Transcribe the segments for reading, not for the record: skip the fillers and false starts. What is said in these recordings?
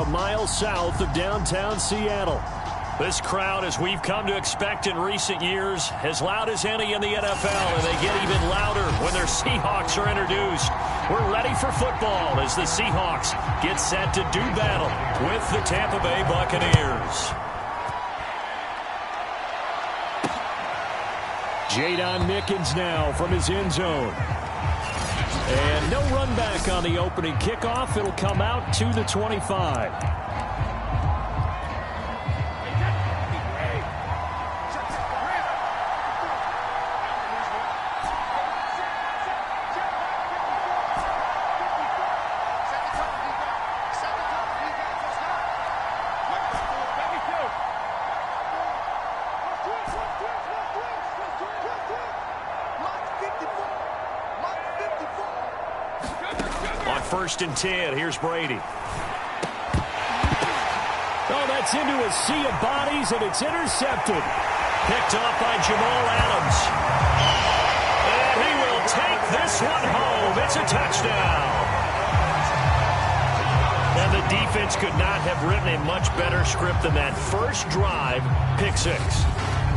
a mile south of downtown Seattle. This crowd, as we've come to expect in recent years, as loud as any in the NFL, and they get even louder when their Seahawks are introduced. We're ready for football as the Seahawks get set to do battle with the Tampa Bay Buccaneers. Jadon Mickens now from his end zone. And no run back on the opening kickoff. It'll come out to the 25. First and 10. Here's Brady. Oh, that's into a sea of bodies, and it's intercepted. Picked off by Jamal Adams. And he will take this one home. It's a touchdown. And the defense could not have written a much better script than that first drive, pick six.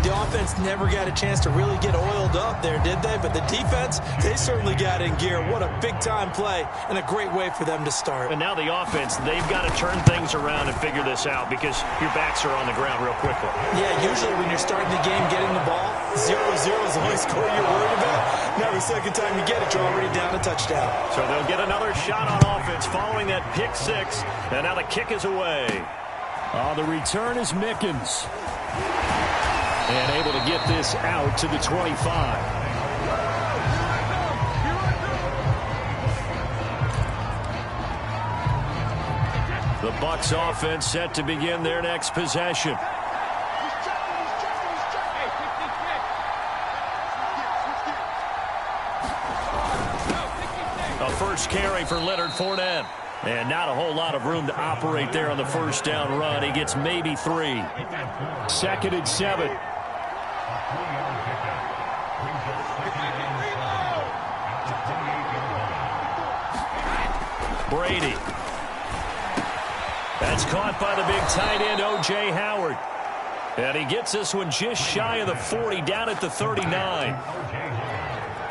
The offense never got a chance to really get oiled up there, did they? But the defense, they certainly got in gear. What a big-time play and a great way for them to start. And now the offense, they've got to turn things around and figure this out because your backs are on the ground real quickly. Yeah, usually when you're starting the game, getting the ball, 0-0 is the only score you're worried about. Now the second time you get it, you're already down a touchdown. So they'll get another shot on offense following that pick six. And now the kick is away. The return is Mickens. And able to get this out to the 25. The Bucs offense set to begin their next possession. A first carry for Leonard Fournette. And not a whole lot of room to operate there on the first down run. He gets maybe 3. Second and 7. Brady. That's caught by the big tight end, O.J. Howard. And he gets this one just shy of the 40, down at the 39.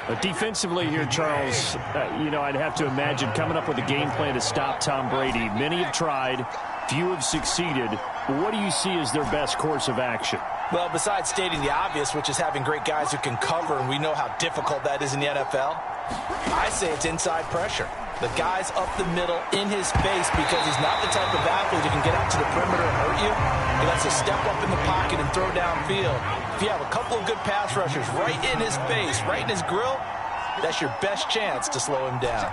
But defensively here, Charles, I'd have to imagine coming up with a game plan to stop Tom Brady. Many have tried, few have succeeded. But what do you see as their best course of action? Well, besides stating the obvious, which is having great guys who can cover, and we know how difficult that is in the NFL, I say it's inside pressure. The guy's up the middle in his face because he's not the type of athlete who can get out to the perimeter and hurt you. He lets to step up in the pocket and throw downfield. If you have a couple of good pass rushers right in his face, right in his grill, that's your best chance to slow him down.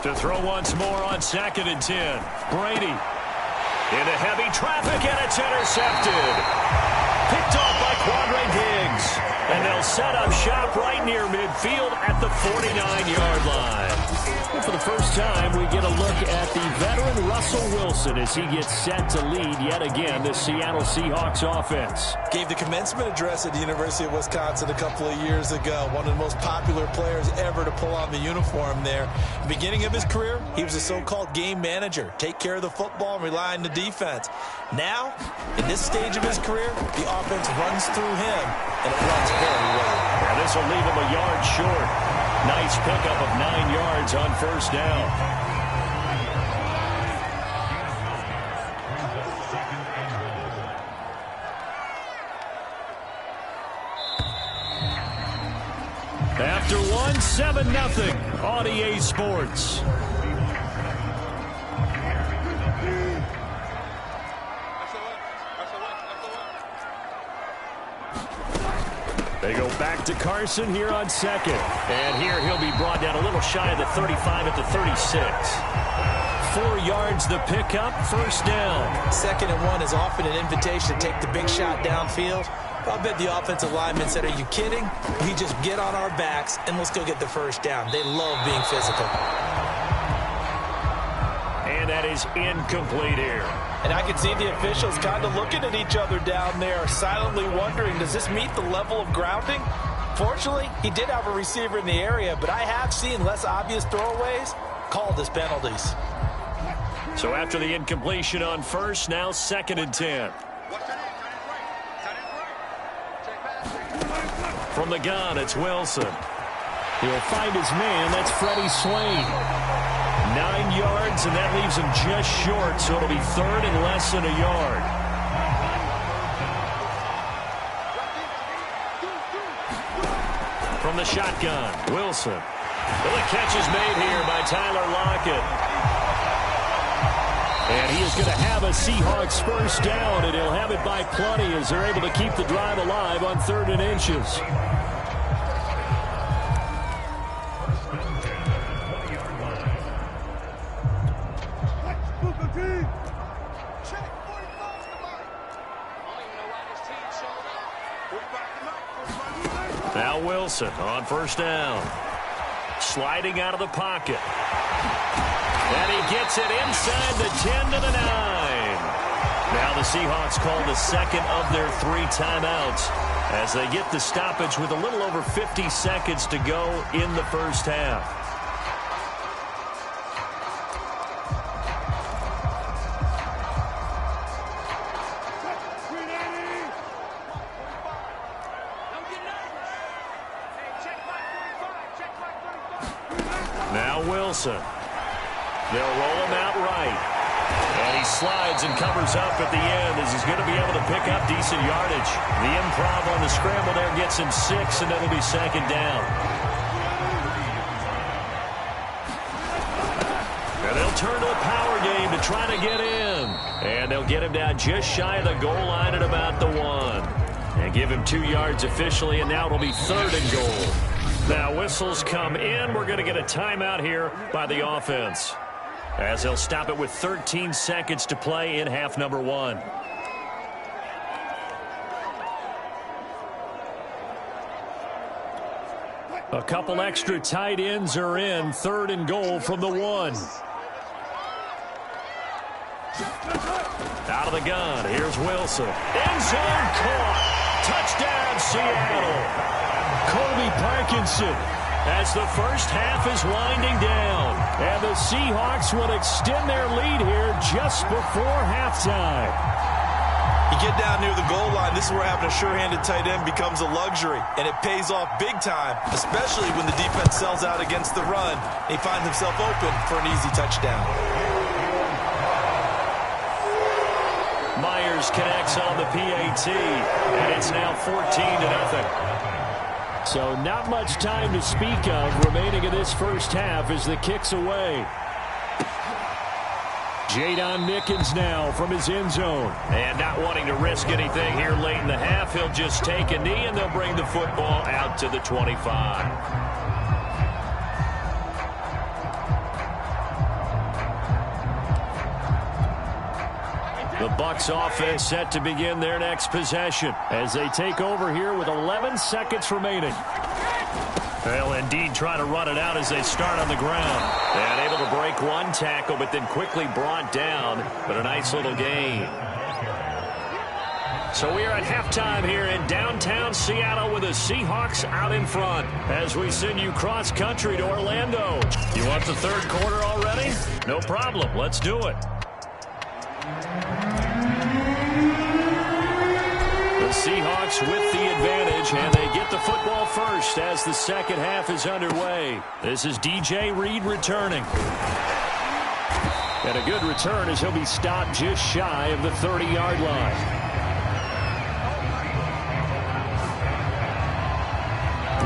To throw once more on second and 10. Brady. Into heavy traffic, and it's intercepted. Picked off by Quandre Diggs. And they'll set up shop right near midfield at the 49-yard line. And for the first time, we get a look at the veteran Russell Wilson as he gets set to lead yet again the Seattle Seahawks offense. Gave the commencement address at the University of Wisconsin a couple of years ago. One of the most popular players ever to pull on the uniform there. Beginning of his career, he was a so-called game manager. Take care of the football and rely on the defense. Now, in this stage of his career, the offense runs through him, and it runs very well. And this will leave him a yard short. Nice pickup of 9 yards on first down. After one, 7-0 on EA Sports. They go back to Carson here on second. And here he'll be brought down a little shy of the 35 at the 36. 4 yards the pickup, first down. Second and 1 is often an invitation to take the big shot downfield. I bet the offensive lineman said, are you kidding? We just get on our backs and let's go get the first down. They love being physical. And that plays incomplete here. And I can see the officials kind of looking at each other down there, silently wondering, does this meet the level of grounding? Fortunately, he did have a receiver in the area, but I have seen less obvious throwaways called as penalties. So after the incompletion on first, now 2nd and 10. From the gun, it's Wilson. He'll find his man. That's Freddie Swain. 9 yards, and that leaves him just short, so it'll be 3rd and less than a yard. From the shotgun, Wilson. Well, the catch is made here by Tyler Lockett. And he is going to have a Seahawks first down, and he'll have it by plenty as they're able to keep the drive alive on 3rd and inches. Now Wilson on first down. Sliding out of the pocket. And he gets it inside the 10 to the 9. Now the Seahawks call the 2nd of their 3 timeouts as they get the stoppage with a little over 50 seconds to go in the first half. Now Wilson. They'll roll him out right. And he slides and covers up at the end as he's going to be able to pick up decent yardage. The improv on the scramble there gets him 6, and it'll be 2nd down. And they'll turn to the power game to try to get in. And they'll get him down just shy of the goal line at about the 1. And give him 2 yards officially, and now it'll be 3rd and goal. Now whistles come in. We're going to get a timeout here by the offense, as they'll stop it with 13 seconds to play in half number 1. A couple extra tight ends are in. 3rd and goal from the 1. Out of the gun. Here's Wilson. End zone caught. Touchdown, Seattle. Colby Parkinson, as the first half is winding down. And the Seahawks will extend their lead here just before halftime. You get down near the goal line, this is where having a sure-handed tight end becomes a luxury. And it pays off big time, especially when the defense sells out against the run. He finds himself open for an easy touchdown. Myers connects on the PAT, and it's now 14-0. So not much time to speak of remaining in this first half as the kick's away. Jadon Mickens now from his end zone. And not wanting to risk anything here late in the half, he'll just take a knee, and they'll bring the football out to the 25. The Bucs offense set to begin their next possession as they take over here with 11 seconds remaining. They'll indeed try to run it out as they start on the ground. And able to break one tackle, but then quickly brought down. But a nice little gain. So we are at halftime here in downtown Seattle with the Seahawks out in front as we send you cross-country to Orlando. You want the 3rd quarter already? No problem. Let's do it. Seahawks with the advantage, and they get the football first as the 2nd half is underway. This is DJ Reed returning. And a good return as he'll be stopped just shy of the 30-yard line.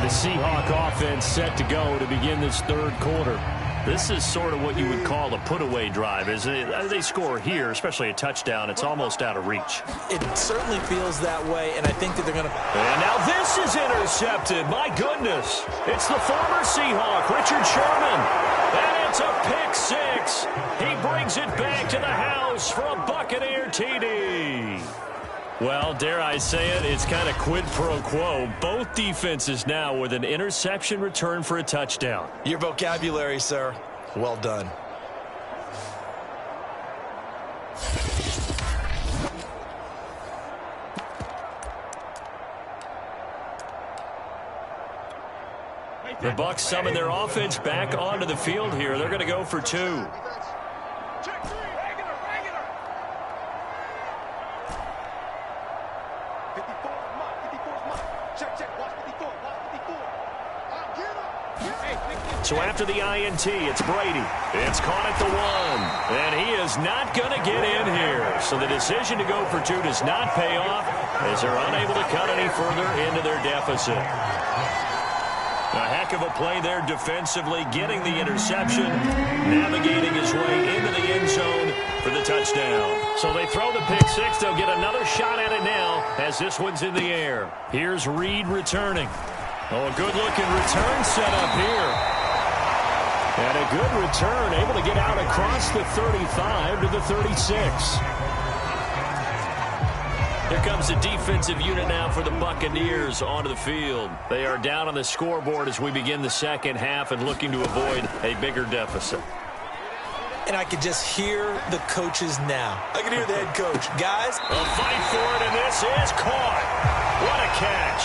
The Seahawk offense set to go to begin this 3rd quarter. This is sort of what you would call a put-away drive. As they score here, especially a touchdown, it's almost out of reach. It certainly feels that way, and I think that they're going to... And now this is intercepted. My goodness. It's the former Seahawk, Richard Sherman. And it's a pick 6. He brings it back to the house for a Buccaneer TD. Well, dare I say it, it's kind of quid pro quo. Both defenses now with an interception return for a touchdown. Your vocabulary, sir. Well done. The Bucs summon their offense back onto the field here. They're going to go for 2. So after the INT, it's Brady. It's caught at the 1. And he is not going to get in here. So the decision to go for 2 does not pay off as they're unable to cut any further into their deficit. A heck of a play there defensively, getting the interception, navigating his way into the end zone for the touchdown. So they throw the pick 6. They'll get another shot at it now as this one's in the air. Here's Reed returning. Oh, a good-looking return set up here. And a good return, able to get out across the 35 to the 36. Here comes the defensive unit now for the Buccaneers onto the field. They are down on the scoreboard as we begin the second half and looking to avoid a bigger deficit. And I can just hear the coaches now. I can hear the head coach. Guys, a fight for it, and this is caught. What a catch.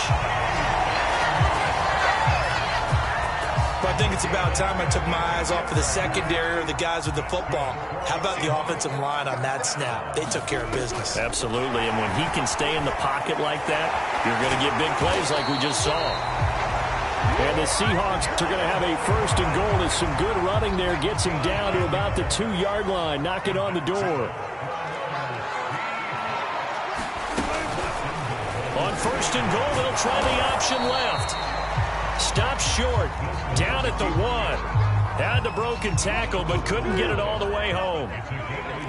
I think it's about time I took my eyes off of the secondary or the guys with the football. How about the offensive line on that snap? They took care of business. Absolutely, and when he can stay in the pocket like that, you're going to get big plays like we just saw. And the Seahawks are going to have a 1st and goal. There's some good running there. Gets him down to about the 2-yard line. Knock it on the door. On 1st and goal, they'll try the option left. Stopped short, down at the 1. Had the broken tackle, but couldn't get it all the way home.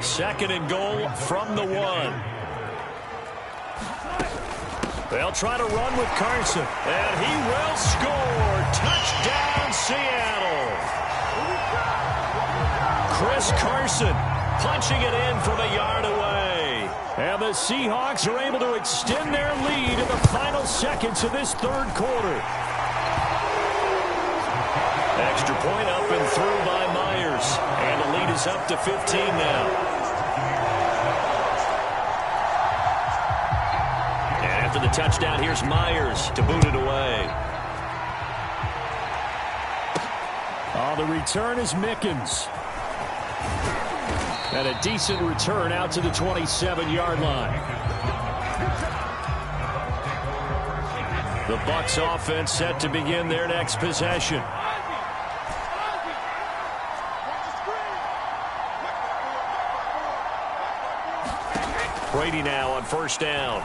2nd and goal from the 1. They'll try to run with Carson, and he will score. Touchdown, Seattle. Chris Carson punching it in from a yard away. And the Seahawks are able to extend their lead in the final seconds of this 3rd quarter. Extra point up and through by Myers. And the lead is up to 15 now. And after the touchdown, here's Myers to boot it away. Oh, the return is Mickens. And a decent return out to the 27-yard line. The Bucs offense set to begin their next possession. Brady now on 1st down.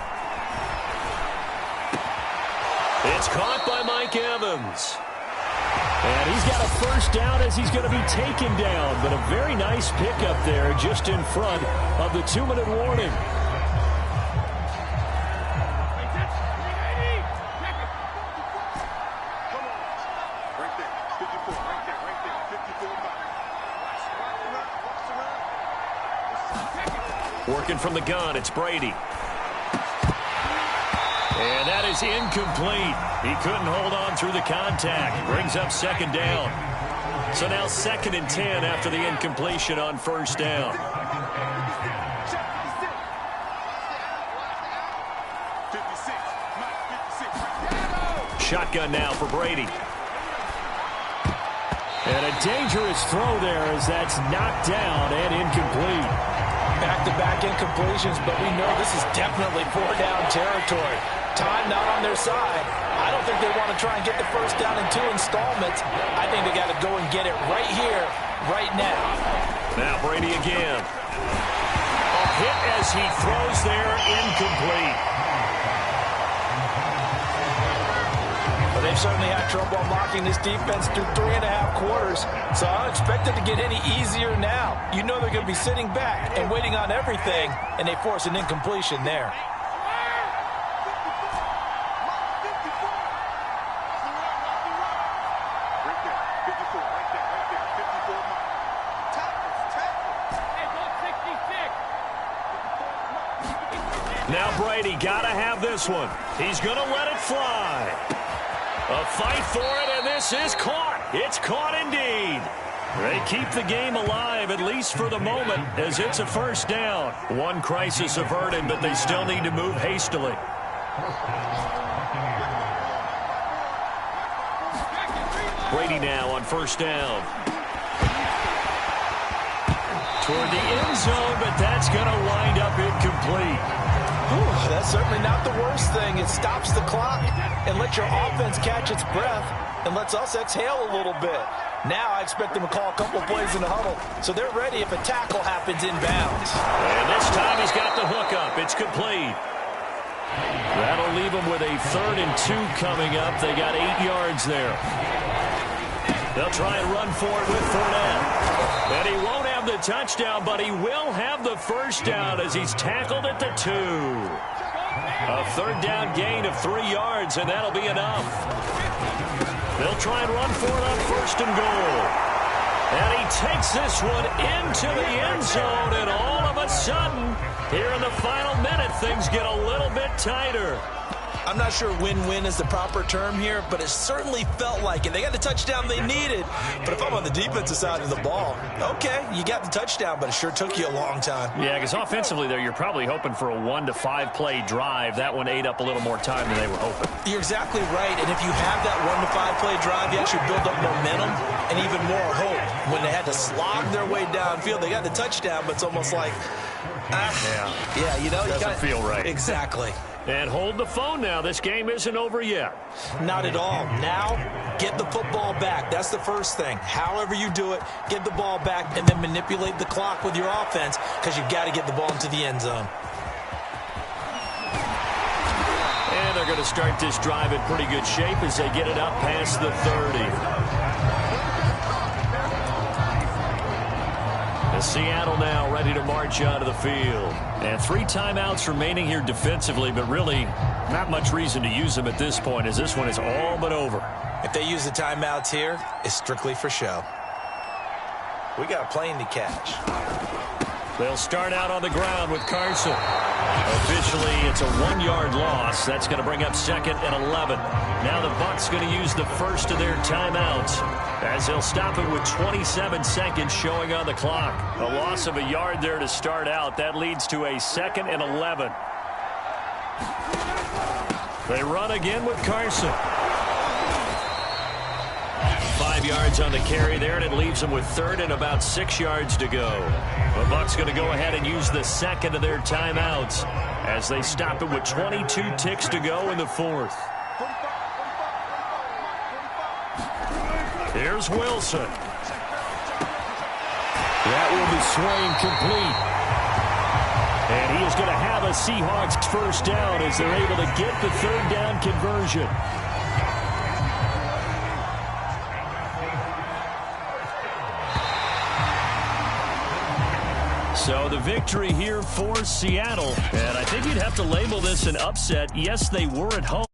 It's caught by Mike Evans. And he's got a 1st down as he's going to be taken down. But a very nice pickup there just in front of the 2-minute warning. Working from the gun, it's Brady. And that is incomplete. He couldn't hold on through the contact. Brings up 2nd down. So now 2nd and 10 after the incompletion on 1st down. Shotgun now for Brady. And a dangerous throw there as that's knocked down and incomplete. Back-to-back incompletions, but we know this is definitely 4-down territory. Time not on their side. I don't think they want to try and get the 1st down in 2 installments. I think they got to go and get it right here, right now. Now Brady again. A hit as he throws there, incomplete. Well, they've certainly had trouble unlocking this defense through 3.5 quarters, so I don't expect it to get any easier now. You know they're going to be sitting back and waiting on everything, and they force an incompletion there. Now Brady got to have this one. He's going to let it fly. A fight for it, and this is caught. It's caught indeed. They keep the game alive, at least for the moment, as it's a 1st down. One crisis averted, but they still need to move hastily. Brady now on first down. Toward the end zone, but that's going to wind up incomplete. Whew, that's certainly not the worst thing. It stops the clock and lets your offense catch its breath and lets us exhale a little bit. Now I expect them to call a couple of plays in the huddle, so they're ready if a tackle happens inbounds. And this time he's got the hookup. It's complete. That'll leave them with a 3rd and 2 coming up. They got 8 yards there. They'll try and run for it with Fournette. And he won't have the touchdown, but he will have the first down as he's tackled at the 2. A 3rd down gain of 3 yards, and that'll be enough. They'll try and run for it on 1st and goal. And he takes this one into the end zone, and all of a sudden, here in the final minute, things get a little bit tighter. I'm not sure win-win is the proper term here, but it certainly felt like it. They got the touchdown they needed, but if I'm on the defensive side of the ball, okay, you got the touchdown, but it sure took you a long time. Yeah, because offensively there, you're probably hoping for a 1 to 5 play drive. That one ate up a little more time than they were hoping. You're exactly right, and if you have that 1 to 5 play drive, you actually build up momentum and even more hope. When they had to slog their way downfield, they got the touchdown, but it's almost like, you know, doesn't feel right. Exactly. And hold the phone now. This game isn't over yet. Not at all. Now, get the football back. That's the first thing. However you do it, get the ball back and then manipulate the clock with your offense because you've got to get the ball into the end zone. And they're going to start this drive in pretty good shape as they get it up past the 30. Seattle now ready to march onto the field. And 3 timeouts remaining here defensively, but really not much reason to use them at this point as this one is all but over. If they use the timeouts here, it's strictly for show. We got a plane to catch. They'll start out on the ground with Carson. Officially, it's a 1-yard loss. That's going to bring up 2nd and 11. Now the Bucs going to use the first of their timeouts as they'll stop it with 27 seconds showing on the clock. A loss of a yard there to start out. That leads to a 2nd and 11. They run again with Carson. 5 yards on the carry there, and it leaves them with 3rd and about 6 yards to go. The Bucs going to go ahead and use the 2nd of their timeouts as they stop it with 22 ticks to go in the 4th. Here's Wilson. That will be swing complete. And he is going to have a Seahawks first down as they're able to get the 3rd down conversion. So the victory here for Seattle. And I think you'd have to label this an upset. Yes, they were at home.